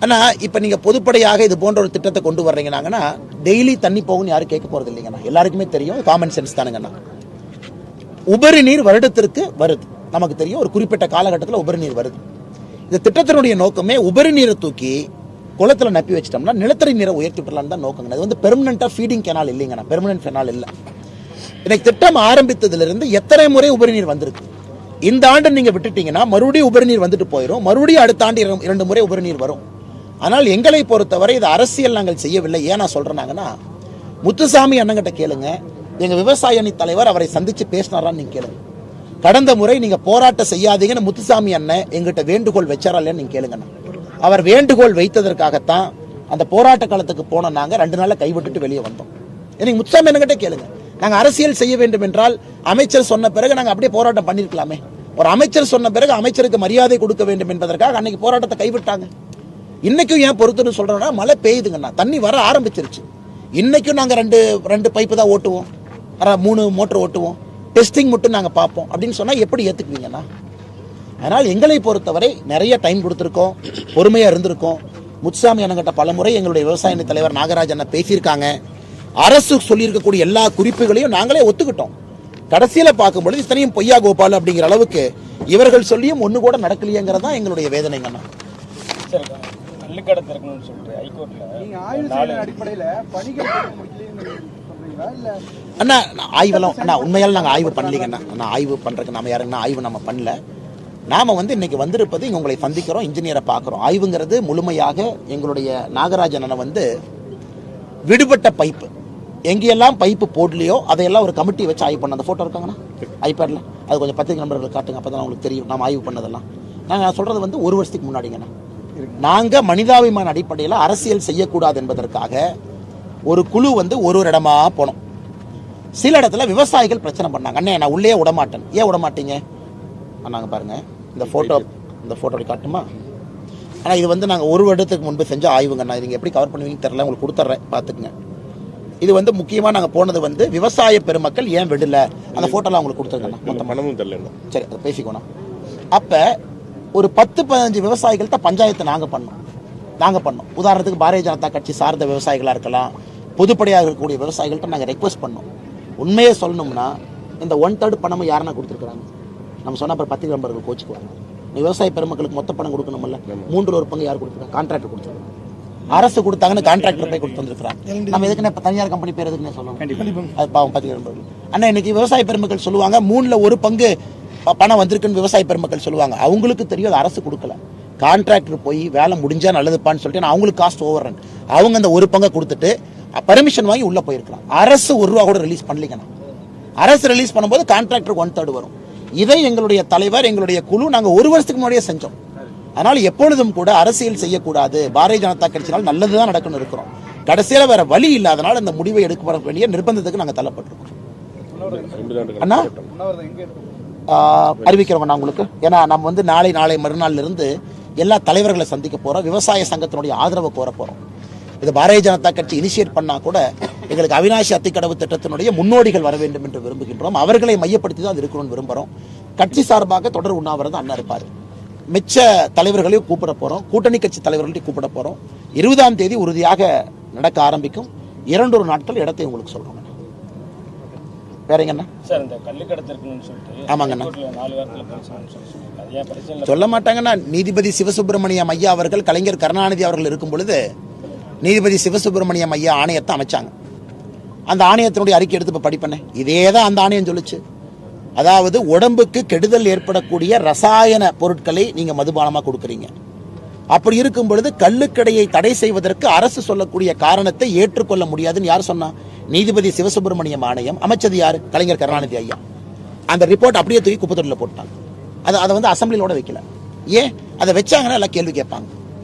ஆனால் இப்போ நீங்கள் பொதுப்படையாக இது போன்ற ஒரு திட்டத்தை கொண்டு வர்றீங்கன்னாங்கன்னா டெய்லி தண்ணி போகும்னு யாரும் கேட்க போகிறது இல்லைங்கண்ணா. எல்லாருக்குமே தெரியும், காமன் சென்ஸ் தானுங்கண்ணா. உபரி நீர் வருடத்திற்கு வருது, நமக்கு தெரியும். ஒரு குறிப்பிட்ட காலகட்டத்தில் உபரி நீர் வருது. இந்த திட்டத்தினுடைய நோக்கமே உபரி நீரை தூக்கி குளத்தில் நப்பி வச்சிட்டோம்னா நிலத்தடி நீரை உயர்த்தி விடலான்னு தான் நோக்கங்க. அது வந்து பெர்மனண்டாக ஃபீடிங் கெனால் இல்லைங்கண்ணா, பெர்மனன்ட் கெனால் இல்லை. இன்னைக்கு திட்டம் ஆரம்பித்ததிலிருந்து எத்தனை முறை உபரி நீர் வந்திருக்கு. இந்த ஆண்டு நீங்கள் விட்டுட்டீங்கன்னா மறுபடியும் உபரி நீர் வந்துட்டு போயிடும், மறுபடியும் அடுத்த ஆண்டு 2 முறை உபரி நீர் வரும். ஆனால் எங்களை பொறுத்தவரை இது அரசியல் நாங்கள் செய்யவில்லை. ஏன் நான் சொல்றேன்னாங்கன்னா, முத்துசாமி அண்ணங்கிட்ட கேளுங்க, எங்க விவசாய அணி தலைவர் அவரை சந்திச்சு பேசினாரான்னு நீங்க கேளுங்க. கடந்த முறை நீங்க போராட்டம் செய்யாதீங்கன்னு முத்துசாமி அண்ணன் எங்கிட்ட வேண்டுகோள் வச்சாரா இல்லைன்னு நீங்க கேளுங்கண்ணா. அவர் வேண்டுகோள் வைத்ததற்காகத்தான் அந்த போராட்ட காலத்துக்கு போன நாங்க 2 நாள்ல கைவிட்டுட்டு வெளியே வந்தோம். எனக்கு முத்துசாமி அண்ணங்கிட்ட கேளுங்க. நாங்க அரசியல் செய்ய வேண்டும் என்றால் அமைச்சர் சொன்ன பிறகு நாங்க அப்படியே போராட்டம் பண்ணிருக்கலாமே. ஒரு அமைச்சர் சொன்ன பிறகு அமைச்சருக்கு மரியாதை கொடுக்க வேண்டும் என்பதற்காக அன்னைக்கு போராட்டத்தை கைவிட்டாங்க. இன்னைக்கும் ஏன் பொறுத்துன்னு சொல்றோம்னா, மழை பெய்யுதுங்கண்ணா, தண்ணி வர ஆரம்பிச்சிருச்சு. இன்னைக்கும் நாங்க 2 பைப்பு தான் ஓட்டுவோம், 3 மோட்டர் ஓட்டுவோம், டெஸ்டிங் மட்டும் நாங்க பார்ப்போம் அப்படின்னு சொன்னா எப்படி ஏத்துக்குவீங்கண்ணா? அதனால் எங்களை பொறுத்தவரை நிறைய டைம் கொடுத்துருக்கோம், பொறுமையா இருந்திருக்கோம். முத்துசாமி அண்ணங்கிட்ட பலமுறை எங்களுடைய விவசாய அணி தலைவர் நாகராஜ் அண்ணன் பேசியிருக்காங்க. அரசு சொல்லியிருக்கக்கூடிய எல்லா குறிப்புகளையும் நாங்களே ஒத்துக்கிட்டோம். கடைசியில பார்க்கும்பொழுது இத்தனையும் பொய்யா கோபால் அப்படிங்கிற அளவுக்கு இவர்கள் சொல்லியும் ஒண்ணு கூட நடக்கலையேங்கிறது தான் எங்களுடைய வேதனைங்கண்ணா.
கள்ளுக்கடை திறக்கணும்னு சொல்லிட்டு ஹைகோர்ட்ல
நீங்க ஆய்வு செய்த அடிப்படையில பணிகள் முடிக்கலைன்னு சொல்றீங்களா? இல்ல
அண்ணா ஆய்வெல்லாம் அண்ணா உண்மையால நாங்கள் ஆய்வு பண்ணலீங்கண்ணா. நான் ஆய்வு பண்றதுக்கு நம்ம யாருன்னா ஆய்வு நம்ம பண்ணல. நாம வந்து இன்னைக்கு வந்திருப்பது இங்க உங்களை சந்திக்கிறோம், இன்ஜினியரை பார்க்குறோம். ஆய்வுங்கிறது முழுமையாக எங்களுடைய நாகராஜனை வந்து விடுபட்ட பைப்பு எங்கெல்லாம் பைப்பு போடலையோ அதையெல்லாம் ஒரு கமிட்டி வச்சு ஆய்வு பண்ண. அந்த போட்டோ இருக்காங்கண்ணா ஐபேட்ல, அது கொஞ்சம் பத்திரிகை நண்பர்கள் காட்டுங்க, அப்பதான் உங்களுக்கு தெரியும் நாம் ஆய்வு பண்ணதெல்லாம். நாங்கள் சொல்றது வந்து 1 வருஷத்துக்கு முன்னாடிங்கண்ணா. நாங்க மனிதாபிமான அடிப்படையில் அரசியல் செய்யக்கூடாது என்பதற்காக ஒரு குழு வந்து ஒரு இடமா போனோம். சில இடத்துல விவசாயிகள் பிரச்சனை பண்ணாங்க. அண்ணே நான் உள்ளே விடமாட்டேன். ஏன் விடமாட்டீங்க? நாங்க பாருங்க இந்த போட்டோ காட்டுமா? ஆனா இது வந்து நாங்க 1 வருடத்துக்கு முன்பு செஞ்ச ஆய்வுங்கண்ணா. நீங்க எப்படி கவர் பண்ணுவீங்கன்னு தெரியல, உங்களுக்கு கொடுத்துட்றேன் பாத்துக்குங்க. இது வந்து முக்கியமா நாங்க போனது வந்து விவசாய பெருமக்கள் ஏன் விடல, அந்த போட்டோலாம் உங்களுக்கு கொடுத்துருக்கேன். மொத்தம் பணமும் தெரியல. சரி, அதை பேசிக்கணும். அப்ப ஒரு 10-15 விவசாயிகள்கிட்ட பஞ்சாயத்தை நாங்க பண்ணோம். உதாரணத்துக்கு பாரதிய ஜனதா கட்சி சார்ந்த விவசாயிகளா இருக்கலாம், பொதுப்படையாக இருக்கக்கூடிய விவசாயிகள்கிட்ட நாங்க ரெக்வஸ்ட் பண்ணோம். உண்மையே சொல்லணும்னா இந்த 1/3 பணமும் யாருன்னா கொடுத்துருக்காங்க. நம்ம சொன்ன அப்புறம் பத்திரிகை நண்பர்கள் கோச்சுக்குவாங்க. விவசாய பெருமக்களுக்கு மொத்த பணம் கொடுக்கணும்ல, 3/1 பங்கு யார் கொடுத்துருக்காங்க? கான்ட்ராக்டர் கொடுத்துருக்காங்க. அரசு கொடுத்தாங்கன்னு கான்ட்ராக்டர் போய் கொடுத்து வந்துருக்காங்க. நம்ம எதுக்குன்னு தனியார் கம்பெனி பேர் எதுக்குன்னு சொல்லணும்? அது பாவம் பத்திரிகை நண்பர்கள். அண்ணா இன்னைக்கு விவசாய பெருமக்கள் சொல்லுவாங்க 3/1 பங்கு பணம் வந்திருக்குன்னு விவசாய பெருமக்கள் சொல்லுவாங்க. அவங்களுக்கு தெரியும் அது அரசு கொடுக்கல. கான்ட்ராக்டர் போய் வேலை முடிஞ்சா நல்லதுப்பான்னு சொல்லிட்டு நான் அவங்களுக்கு காஸ்ட் ஓவர்றேன். அவங்க அந்த 1 பங்கை கொடுத்துட்டு பர்மிஷன் வாங்கி உள்ள போயிருக்கலாம். அரசு 1 ரூபா கூட ரிலீஸ் பண்ணலீங்கண்ணா. அரசு ரிலீஸ் பண்ணும்போது கான்ட்ராக்டர் 1/3 வரும். இதை எங்களுடைய தலைவர், எங்களுடைய குழு நாங்க 1 வருஷத்துக்கு முன்னாடியே செஞ்சோம். அதனால எப்பொழுதும் கூட அரசியல் செய்யக்கூடாது, பாரதிய ஜனதா கட்சியால் நல்லதுதான் நடக்கணும் இருக்கிறோம். கடைசியில வேற வழி இல்லாதனால இந்த முடிவை எடுக்க வேண்டிய நிர்பந்தத்துக்கு நாங்க தள்ளப்பட்டிருக்கோம். அண்ணா அறிவிக்கிறோம் நான் உங்களுக்கு. ஏன்னா நம்ம வந்து நாளை மறுநாள்ல இருந்து எல்லா தலைவர்களை சந்திக்க போறோம். விவசாய சங்கத்தினுடைய ஆதரவை கோர போறோம். இது பாரதிய ஜனதா கட்சி இனிஷியேட் பண்ணா கூட எங்களுக்கு அவினாஷி அத்திக்கடவு திட்டத்தினுடைய முன்னோடிகள் வர வேண்டும் என்று விரும்புகின்றோம். அவர்களை மையப்படுத்தி தான் அது இருக்கணும்னு விரும்புகிறோம். கட்சி சார்பாக தொடர் உண்ணாவிரதம் அண்ணா இருப்பார். மிச்ச தலைவர்களையும் கூப்பிட போகிறோம், கூட்டணி கட்சி தலைவர்களையும் கூப்பிட போகிறோம். 20ஆம் தேதி உறுதியாக நடக்க ஆரம்பிக்கும். 2 நாட்கள் இடத்தை உங்களுக்கு சொல்கிறோம். வேறங்கண்ணா
சார் இந்த கள்ளுக்கடத்து இருக்குன்னு சொல்லிட்டு
ஆமாங்கண்ணா
4 வாரத்தில் பிரச்சனைன்னு சொல்லுவாங்க. அது ஏன் பிரச்சனை
சொல்ல மாட்டாங்கன்னா, நீதிபதி சிவசுப்பிரமணியம் ஐயா அவர்கள் கலைஞர் கருணாநிதி அவர்கள் இருக்கும் பொழுது நீதிபதி சிவசுப்பிரமணியம் ஐயா ஆணையத்தை அமைச்சாங்க. அந்த ஆணையத்தினுடைய அறிக்கை எடுத்து இப்போ படிப்பேன். இதே தான் அந்த ஆணையம் சொல்லுச்சு. அதாவது உடம்புக்கு கெடுதல் ஏற்படக்கூடிய ரசாயன பொருட்களை நீங்க மதுபானமாக கொடுக்குறீங்க. அப்படி இருக்கும் பொழுது கள்ளுக்கடையை தடை செய்வதற்கு அரசு சொல்லக்கூடிய காரணத்தை ஏற்றுக்கொள்ள முடியாதுன்னு யார் சொன்னா? நீதிபதி சிவசுப்பிரமணியம் ஆணையம். அமைச்சது யாரு? கலைஞர் கருணாநிதி ஐயா. அந்த ரிப்போர்ட் அப்படியே தூக்கி குப்பத்தொட்டில் போட்டாங்க. அதை வந்து அசம்பிளியோட வைக்கல. ஏன் அதை வச்சாங்கன்னா எல்லாம் கேள்வி கேட்பாங்க.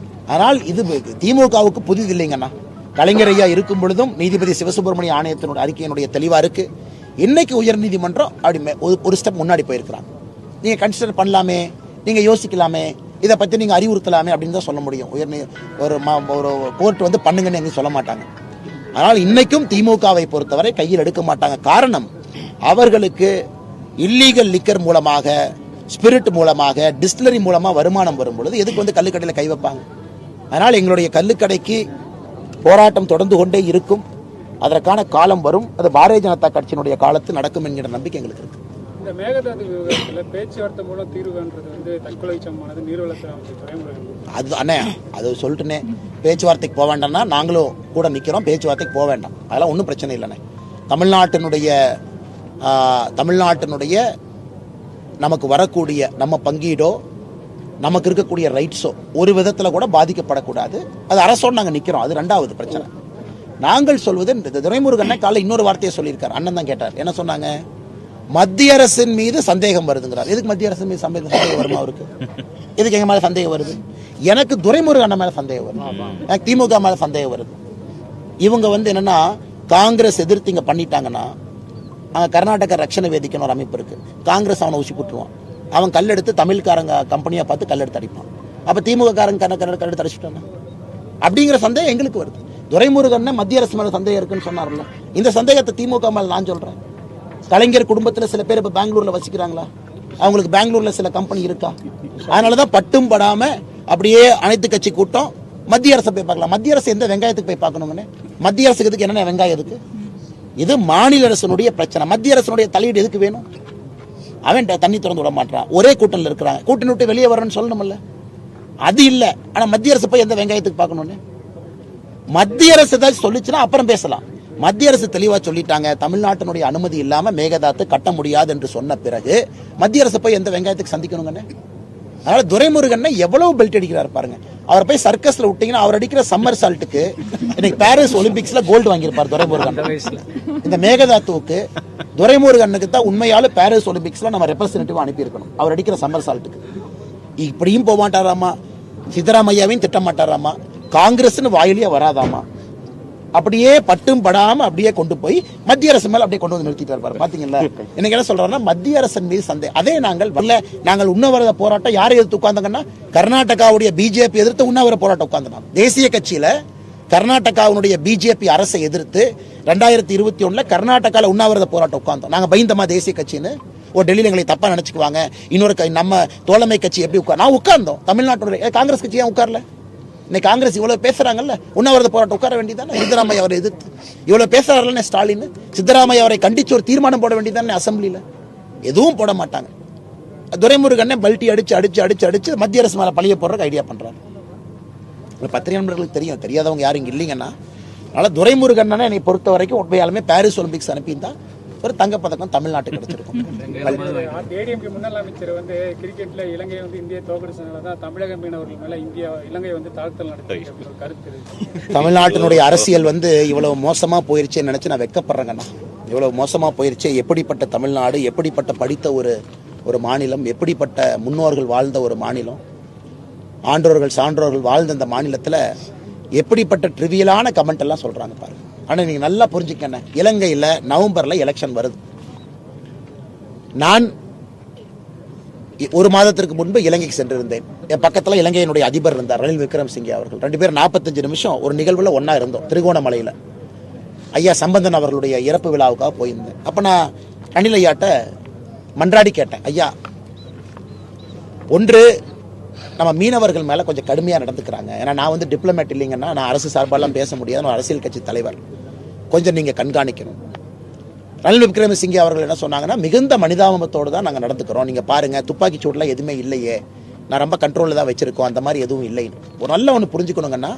ஆனால் இது திமுகவுக்கு புதிது இல்லைங்கண்ணா. கலைஞர் ஐயா இருக்கும் பொழுதும் நீதிபதி சிவசுப்பிரமணிய ஆணையத்தினுடைய அறிக்கையினுடைய தெளிவா இருக்கு. இன்னைக்கு உயர்நீதிமன்றம் அப்படி ஒரு ஸ்டெப் முன்னாடி போயிருக்கிறாங்க. நீங்க கன்சிடர் பண்ணலாமே, நீங்க யோசிக்கலாமே, இதை பத்தி நீங்க அறிவுறுத்தலாமே அப்படின்னு தான் சொல்ல முடியும். ஒரு கோர்ட் வந்து பண்ணுங்கன்னு எங்கேயும் சொல்ல மாட்டாங்க. ஆனால் இன்னைக்கும் திமுகவை பொறுத்தவரை கையில் எடுக்க மாட்டாங்க. காரணம், அவர்களுக்கு இல்லீகல் லிக்கர் மூலமாக, ஸ்பிரிட் மூலமாக, டிஸ்டிலரி மூலமாக வருமானம் வரும் பொழுது எதுக்கு வந்து கள்ளுக்கடையில் கை வைப்பாங்க? அதனால் எங்களுடைய கள்ளுக்கடைக்கு போராட்டம் தொடர்ந்து கொண்டே இருக்கும். அதற்கான காலம் வரும். அது பாரதிய ஜனதா கட்சியினுடைய காலத்தில் நடக்கும் என்கிற நம்பிக்கை எங்களுக்கு இருக்கு.
இந்த மேகதாது விவகாரத்தில் பேச்சுவார்த்தை மூலம் தீர்வு காண்றது வந்து தற்கொலை சமமானது நீர்வளத்துறை அமைச்சர் துரைமுருகன்.
அது அண்ணே, அது சொல்லிட்டுனே பேச்சுவார்த்தைக்கு போக வேண்டாம்னா நாங்களும் கூட நிற்கிறோம். பேச்சுவார்த்தைக்கு போக வேண்டாம், அதெல்லாம் ஒன்றும் பிரச்சனை இல்லைண்ணே. தமிழ்நாட்டினுடைய நமக்கு வரக்கூடிய நம்ம பங்கீடோ, நமக்கு இருக்கக்கூடிய ரைட்ஸோ ஒரு விதத்தில் கூட பாதிக்கப்படக்கூடாது. அது அரசோடு நாங்கள் நிற்கிறோம். அது 2வது பிரச்சனை. நாங்கள் சொல்வது, இந்த துரைமுருகன் காலையில் இன்னொரு வார்த்தையை சொல்லியிருக்காரு. அண்ணன் தான் கேட்டார், என்ன சொன்னாங்க? மத்திய அரசின் மீது சந்தேகம் வருதுங்கிறார். எதுக்கு மத்திய அரசின் மீது சந்தேகம் வருமா அவருக்கு? எதுக்கு எங்க மேல சந்தேகம் வருது? எனக்கு துரைமுருகன் அண்ணன் மேல சந்தேகம் வருது, எனக்கு திமுக மேல சந்தேகம் வருது. இவங்க வந்து என்னன்னா, காங்கிரஸ் எதிர்த்து இங்க பண்ணிட்டாங்கன்னா, அங்க கர்நாடக ரட்சண வேதிக்குன்னு ஒரு அமைப்பு இருக்கு. காங்கிரஸ் அவனை ஊசி போட்டுருவான். அவன் கல்லெடுத்து தமிழ்காரங்க கம்பெனியா பார்த்து கல்லெடுத்து அடிப்பான். அப்ப திமுக காரங்க கல்லெடுத்து அடிச்சுட்டாங்க அப்படிங்கிற சந்தேகம் எங்களுக்கு வருது. துரைமுருகன் மத்திய அரசு மேல சந்தேகம் இருக்குன்னு சொன்னார்ல, இந்த சந்தேகத்தை திமுக மேல நான் சொல்றேன். கலைஞர் குடும்பத்தில் சில பேர் இப்ப பெங்களூர்ல வசிக்கிறாங்களா? அவங்களுக்கு பெங்களூர்ல சில கம்பெனி இருக்கா? அதனாலதான் பட்டும் படாம அப்படியே அனைத்து கட்சி கூட்டம் மத்திய அரசை போய் பார்க்கலாம். மத்திய அரசு எந்த வெங்காயத்துக்கு போய் பார்க்கணுங்கன்னு? மத்திய அரசுக்கு என்ன வெங்காயம் இருக்கு? இது மாநில அரசனுடைய பிரச்சனை. மத்திய அரசனுடைய தலையீடு எதுக்கு வேணும்? அவன் தண்ணி திறந்து விட மாட்டான். ஒரே கூட்டணியில் இருக்கிறாங்க, கூட்டணி விட்டு வெளியே வரணும்னு சொல்லணும்ல. அது இல்ல. ஆனா மத்திய அரசு போய் எந்த வெங்காயத்துக்கு பார்க்கணும்னு மத்திய அரசு ஏதாச்சும் சொல்லிச்சுன்னா அப்புறம் பேசலாம். மத்திய அரசு தெளிவா சொல்லிட்டாங்க, தமிழ்நாட்டினுடைய அனுமதி இல்லாம மேகதாத்து கட்ட முடியாது என்று சொன்ன பிறகு மத்திய அரசு போய் எந்த வெங்காயத்துக்கு சந்திக்கணுங்கன்னு? அதனால துரைமுருகன் எவ்வளவு பெல்ட் அடிக்கிறார் பாருங்க. அவர் போய் சர்க்கஸ்ல விட்டீங்கன்னா அவர் அடிக்கிற சம்மர் சால்ட்டுக்கு இன்னைக்கு பாரிஸ் ஒலிம்பிக்ஸ்ல கோல்டு வாங்கியிருப்பார் துரைமுருகன். இந்த மேகதாத்துவுக்கு துரைமுருகனுக்கு தான் உண்மையால பாரிஸ் ஒலிம்பிக்ஸ்ல நம்ம ரெப்ரசன்டேட்டிவ் அனுப்பி இருக்கணும். அவர் அடிக்கிற சம்மர் சால்ட்டுக்கு இப்படியும் போக மாட்டாராமா, சித்தராமையாவையும் திட்ட மாட்டாராமா, காங்கிரஸ்னு வாயிலேயே வராதாமா. அப்படியே பட்டும் படாம அப்படியே கொண்டு போய் மத்திய அரசு மேல அப்படியே கொண்டு வந்து நிறுத்திட்டு இருப்பாரு. பாத்தீங்களா? எனக்கு என்ன சொல்றேன்னா, மத்திய அரசின் மீது சந்தேகம். அதே நாங்கள் உண்ணாவிரத போராட்டம் யாரை எதிர்த்து உட்கார்ந்தாங்கன்னா, கர்நாடகாவுடைய பிஜேபி எதிர்த்து உண்ணாவிரத போராட்டம் உட்கார்ந்தாங்க. தேசிய கட்சியில கர்நாடகாவுடைய பிஜேபி அரசை எதிர்த்து 2021 கர்நாடகாவில் உண்ணாவிரத போராட்டம் உட்கார்ந்தோம். நாங்க பயந்தமா தேசிய கட்சின்னு, டெல்லியில் எங்களை தப்பா நினைச்சுக்குவாங்க, இன்னொரு நம்ம தோழமை கட்சி எப்படி நான் உட்கார்ந்தோம். தமிழ்நாட்டுடைய காங்கிரஸ் கட்சி ஏன் உட்கார்ல? இன்னைக்கு காங்கிரஸ் இவ்வளவு பேசுறாங்கல்ல, உண்ணாவிரத போராட்டம் உட்கார வேண்டியதானே? சித்தராமையா அவரை எதிர்த்து இவ்வளவு பேசுறாருல்ல ஸ்டாலின், சித்தராமையா அவரை கண்டிச்சு ஒரு தீர்மானம் போட வேண்டியதானே அசம்பிளியில? எதுவும் போட மாட்டாங்க. துரைமுருகன் பல்ட்டி அடிச்சு அடிச்சு அடிச்சு அடிச்சு மத்திய அரசு மேல பழிய போடுறதுக்கு ஐடியா பண்றாரு. பத்திரிகை நண்பர்களுக்கு தெரியும், தெரியாதவங்க யாரும் இங்க இல்லைங்கன்னா. அதனால துரைமுருகன் என்னை பொறுத்த வரைக்கும் உண்மையாலுமே பாரிஸ் ஒலிம்பிக்ஸ் அனுப்பியிருந்தா ஒரு தங்கப்பதக்கம் தமிழ்நாட்டுக்கு கிடைச்சிருக்கும்.
ஏடிஎம்கே முன்னாள் அமைச்சர் வந்து கிரிக்கெட்ல இலங்கை வந்து இந்தியா தோற்கடிச்சதுனாலதான் தமிழக மீனவர்கள் மேல இலங்கை வந்து தாக்குதல் நடத்தி கருத்து.
தமிழ்நாட்டினுடைய அரசியல் இவ்வளவு மோசமா போயிருச்சுன்னு நினைச்சு நான் வெக்கப்படுறேங்கண்ணா. இவ்வளவு மோசமா போயிருச்சு. எப்படிப்பட்ட தமிழ்நாடு, எப்படிப்பட்ட படித்த ஒரு மாநிலம், எப்படிப்பட்ட முன்னோர்கள் வாழ்ந்த ஒரு மாநிலம், ஆன்றோர்கள் சான்றோர்கள் வாழ்ந்த அந்த மாநிலத்தில் எப்படிப்பட்ட ட்ரிவியலான கமெண்ட் எல்லாம் சொல்றாங்க பாருங்க. ஆனா நீங்க நல்லா புரிஞ்சுக்கணும், இலங்கையில் நவம்பர்ல எலெக்ஷன் வருது. நான் ஒரு மாதத்திற்கு முன்பு இலங்கைக்கு சென்றிருந்தேன். என் பக்கத்தில் இலங்கையினுடைய அதிபர் இருந்தார், ரணில் விக்ரமசிங்கே அவர்கள். 2 பேரும் 45 நிமிஷம் ஒரு நிகழ்வில் ஒன்றா இருந்தோம், திருகோணமலையில். ஐயா சம்பந்தன் அவர்களுடைய இறப்பு விழாவுக்காக போயிருந்தேன். அப்போ நான் ரணில் ஐயாட்ட மன்றாடி கேட்டேன், ஐயா, ஒன்று நம்ம மீனவர்கள் மேலே கொஞ்சம் கடுமையாக நடந்துக்கிறாங்க. ஏன்னா நான் வந்து டிப்ளமேட் இல்லைங்கன்னா நான் அரசு சார்பாலாம் பேச முடியாது, நான் அரசியல் கட்சி தலைவர். கொஞ்சம் நீங்கள் கண்காணிக்கணும். ரணில் விக்ரமசிங்கே அவர்கள் என்ன சொன்னாங்கன்னா, மிகுந்த மனிதாபத்தோடு தான் நாங்கள் நடந்துக்கிறோம். நீங்கள் பாருங்கள், துப்பாக்கி சூடெலாம் எதுவுமே இல்லையே, நான் ரொம்ப கண்ட்ரோலில் தான் வச்சுருக்கோம், அந்த மாதிரி எதுவும் இல்லைன்னு. ஒரு நல்ல ஒன்று புரிஞ்சுக்கணுங்கன்னா,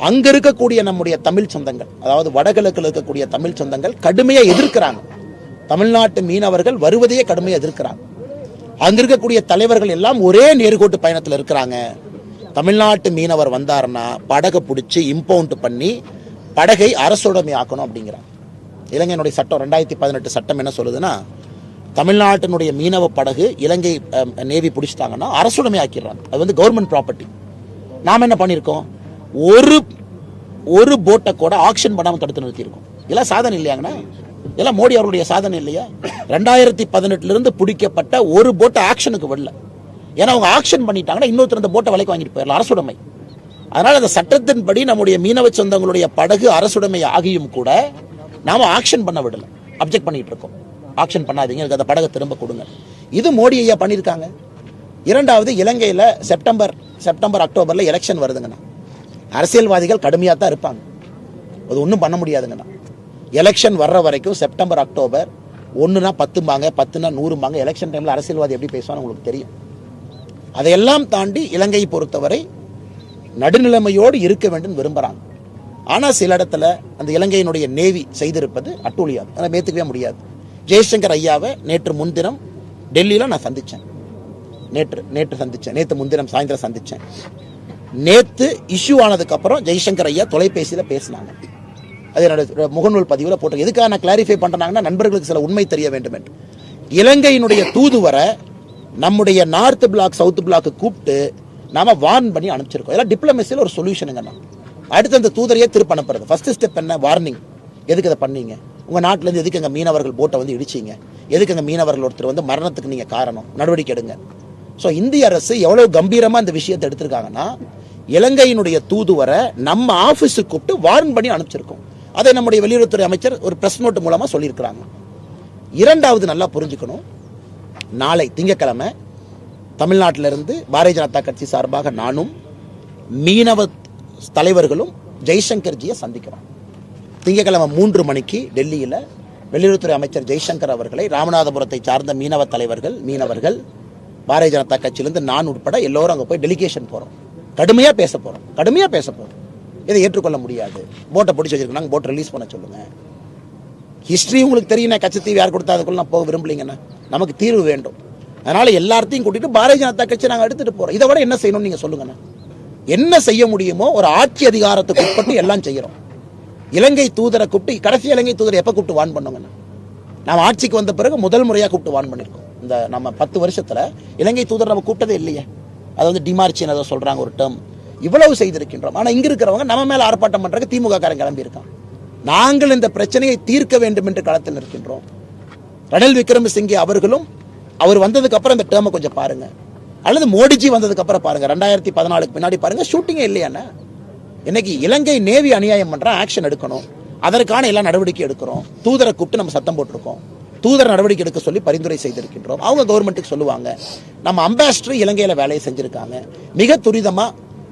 அங்கே இருக்கக்கூடிய நம்முடைய தமிழ் சொந்தங்கள், அதாவது வடகிழக்கில் இருக்கக்கூடிய தமிழ் சொந்தங்கள் கடுமையாக எதிர்க்கிறாங்க. தமிழ்நாட்டு மீனவர்கள் வருவதையே கடுமையாக எதிர்க்கிறாங்க. அங்கே இருக்கக்கூடிய தலைவர்கள் எல்லாம் ஒரே நேர்கோட்டு பயணத்தில் இருக்கிறாங்க. தமிழ்நாட்டு மீனவர் வந்தாருன்னா படகை பிடிச்சி இம்பவுண்ட் பண்ணி படகை அரசுடைமை ஆக்கணும் அப்படிங்கிறாங்க. இலங்கையினுடைய சட்டம் 2018 சட்டம் என்ன சொல்லுதுன்னா, தமிழ்நாட்டினுடைய மீனவ படகு இலங்கை நேவி பிடிச்சிட்டாங்கன்னா அரசுடைமை ஆக்கிடுறாங்க. அது வந்து கவர்மெண்ட் ப்ராப்பர்ட்டி. நாம் என்ன பண்ணியிருக்கோம், ஒரு போட்டை கூட ஆக்ஷன் பண்ணாமல் தடுத்து நிறுத்தியிருக்கோம். இதெல்லாம் சாதனை இல்லையாங்கண்ணா? இதெல்லாம் மோடி அவருடைய சாதனை இல்லையா? 2018 பிடிக்கப்பட்ட ஒரு போட்டை ஆக்ஷனுக்கு வரல. ஏன்னா அவங்க ஆக்ஷன் பண்ணிட்டாங்கன்னா இன்னொருத்தர் அந்த போட்டை விலைக்கு வாங்கிட்டு போயிடலாம், அரசுடைமை. அதனால அந்த சட்டத்தின்படி நம்முடைய மீனவ சொந்தங்களுடைய படகு அரசுடைமை ஆகியும் கூட நாம ஆக்ஷன் பண்ண விடல, அப்ஜெக்ட் பண்ணிட்டு இருக்கோம். ஆக்ஷன் பண்ணாதீங்க, அந்த படகை திரும்ப கொடுங்க. இது மோடி ஐயா பண்ணியிருக்காங்க. இரண்டாவது, இலங்கையில் செப்டம்பர் அக்டோபரில் எலெக்ஷன் வருதுங்கண்ணா. அரசியல்வாதிகள் கடுமையாக தான் இருப்பாங்க, அது ஒன்றும் பண்ண முடியாதுங்கண்ணா. எலெக்ஷன் வர்ற வரைக்கும் செப்டம்பர் அக்டோபர் 1னா 10 10னா 100 எலெக்ஷன் டைமில் அரசியல்வாதி எப்படி பேசுவான்னு உங்களுக்கு தெரியும். அதையெல்லாம் தாண்டி இலங்கையை பொறுத்தவரை நடுநிலைமையோடு இருக்க வேண்டும் விரும்புகிறாங்க. ஆனால் சில இடத்துல அந்த இலங்கையினுடைய நேவி செய்திருப்பது அட்டூழியம், அதை மேற்றுக்கவே முடியாது. ஜெய்சங்கர் ஐயாவை நேற்று முன்தினம் டெல்லியில் நான் சந்தித்தேன். நேற்று முன்தினம் சாயந்தரம் சந்தித்தேன். நேற்று இஷ்யூ ஆனதுக்கப்புறம் ஜெய்சங்கர் ஐயா தொலைபேசியில் பேசினாங்க. அது என்னோட முகநூல் பதிவில் போட்டு எதுக்காக நான் கிளாரிஃபை பண்ணுறாங்கன்னா, நண்பர்களுக்கு சில உண்மை தெரிய வேண்டும் என்று. இலங்கையினுடைய தூதுவரை நம்முடைய நார்த் பிளாக் சவுத் பிளாக்கு கூப்பிட்டு நாம வார்ன் பண்ணி அனுப்பிச்சிருக்கோம். இதெல்லாம் டிப்ளமேசியில் ஒரு சொல்யூஷனுங்கண்ணா. அடுத்து அந்த தூதரையே திருப்ப அனுப்புறது. ஃபர்ஸ்ட் ஸ்டெப் என்ன, வார்னிங். எதுக்கு அதை பண்ணீங்க, உங்கள் நாட்டிலேருந்து எதுக்கு எங்கள் மீனவர்கள் போட்டை வந்து இடிச்சிங்க, எதுக்கு எங்கள் மீனவர்கள் ஒருத்தர் வந்து மரணத்துக்கு நீங்கள் காரணம், நடவடிக்கை எடுங்க. ஸோ இந்திய அரசு எவ்வளோ கம்பீரமாக இந்த விஷயத்தை எடுத்திருக்காங்கன்னா, இலங்கையினுடைய தூதுவரை நம்ம ஆஃபீஸுக்கு கூப்பிட்டு வார்ன் பண்ணி அனுப்பிச்சிருக்கோம். அதை நம்முடைய வெளியுறவுத்துறை அமைச்சர் ஒரு பிரஸ் நோட்டு மூலமாக சொல்லியிருக்கிறாங்க. இரண்டாவது நல்லா புரிஞ்சுக்கணும், நாளை திங்கட்கிழமை தமிழ்நாட்டிலிருந்து பாரதிய ஜனதா கட்சி சார்பாக நானும் மீனவ தலைவர்களும் ஜெய்சங்கர்ஜியை சந்திக்கிறோம். திங்கட்கிழமை 3 மணிக்கு டெல்லியில் வெளியுறவுத்துறை அமைச்சர் ஜெய்சங்கர் அவர்களை, ராமநாதபுரத்தை சார்ந்த மீனவ தலைவர்கள், மீனவர்கள், பாரதிய ஜனதா கட்சியிலிருந்து நான் உட்பட எல்லோரும் அங்கே போய் டெலிகேஷன் போகிறோம். கடுமையாக பேச போகிறோம். இதை ஏற்றுக்கொள்ள முடியாது. போட்டை பிடிச்சி வச்சிருக்காங்க, போட்டை ரிலீஸ் பண்ண சொல்லுங்க. ஹிஸ்ட்ரி உங்களுக்கு தெரியும், கச்சத்தீவு யார் கொடுத்தா அதுக்குள்ள நான் போக விரும்பலைங்கண்ணா. நமக்கு தீர்வு வேண்டும். அதனால எல்லாத்தையும் கூட்டிட்டு பாரதிய ஜனதா கட்சி நாங்கள் எடுத்துட்டு போறோம். இதை விட என்ன செய்யணும்னு நீங்க சொல்லுங்கண்ணா. என்ன செய்ய முடியுமோ ஒரு ஆட்சி அதிகாரத்துக்கு உட்பட்டு எல்லாம் செய்யறோம். இலங்கை தூதரை கூப்பிட்டு, கடைசி இலங்கை தூதரை எப்போ கூப்பிட்டு வான் பண்ணுங்கண்ணா? நாம் ஆட்சிக்கு வந்த பிறகு முதல் முறையாக கூப்பிட்டு வான் பண்ணியிருக்கோம். இந்த நம்ம 10 வருஷத்துல இலங்கை தூதர் நம்ம கூப்பிட்டதே இல்லையே. அதை வந்து டிமார்ச்சின்னு அதை சொல்றாங்க ஒரு டேர்ம். இவ்வளவு செய்திருக்கின்றோம். ஆனால் இங்க இருக்கிறவங்க நம்ம மேல ஆர்ப்பாட்டம் பண்றதுக்கு திமுக காரன் கிளம்பி இருக்கான். நாங்கள் இந்த பிரச்சனையை தீர்க்க வேண்டும் என்று களத்தில் நிற்கின்றோம். ரணில் விக்ரமசிங்கே அவர்களும் அவர் வந்ததுக்கு அப்புறம் இந்த டேர்மை கொஞ்சம் பாருங்க, அல்லது மோடிஜி வந்ததுக்கு அப்புறம் பாருங்க. 2014 பின்னாடி பாருங்க, ஷூட்டிங்கே இல்லையாண்ணா. இன்னைக்கு இலங்கை நேவி அநியாயம் பண்ற, ஆக்ஷன் எடுக்கணும், அதற்கான எல்லா நடவடிக்கை எடுக்கிறோம். தூதரை கூப்பிட்டு நம்ம சத்தம் போட்டிருக்கோம். தூதர் நடவடிக்கை எடுக்க சொல்லி பரிந்துரை செய்திருக்கின்றோம். அவங்க கவர்மெண்ட்டுக்கு சொல்லுவாங்க. நம்ம அம்பாசிடர் இலங்கையில வேலையை செஞ்சிருக்காங்க. மிக துரிதமா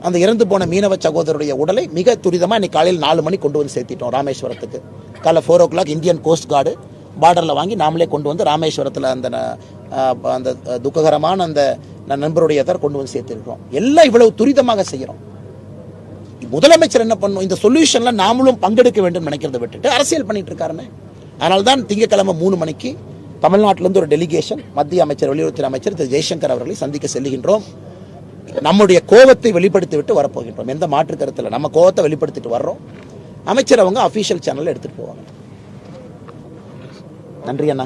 அந்த இறந்து போன மீனவ சகோதரருடைய உடலை மிக துரிதமா இன்னைக்கு காலையில் 4 மணி கொண்டு வந்து சேர்த்திட்டோம் ராமேஸ்வரத்துக்கு. காலை 4 o'clock இந்தியன் கோஸ்ட் கார்டு பார்டர்ல வாங்கி நாமளே கொண்டு வந்து ராமேஸ்வரத்தில் அந்த துக்ககரமான அந்த நண்பருடைய கொண்டு வந்து சேர்த்திருக்கிறோம். எல்லாம் இவ்வளவு துரிதமாக செய்யறோம். முதலமைச்சர் என்ன பண்ணும், இந்த சொல்யூஷன்ல நாமளும் பங்கெடுக்க வேண்டும் நினைக்கிறத விட்டுட்டு அரசியல் பண்ணிட்டு இருக்காருன்னு. அதனால்தான் திங்கட்கிழமை 3 மணிக்கு தமிழ்நாட்டிலிருந்து ஒரு டெலிகேஷன் மத்திய அமைச்சர், வெளியுறவுத்துறை அமைச்சர் திரு ஜெய்சங்கர் அவர்களை சந்திக்க செல்லுகின்றோம். நம்முடைய கோபத்தை வெளிப்படுத்தி விட்டு வரப்போகின்றோம். எந்த மாற்று கருத்தில் நம்ம கோபத்தை வெளிப்படுத்திட்டு வர்றோம். அமைச்சர் அவங்க அபிஷியல் சேனல்ல எடுத்துட்டு போவாங்க. நன்றி அண்ணா.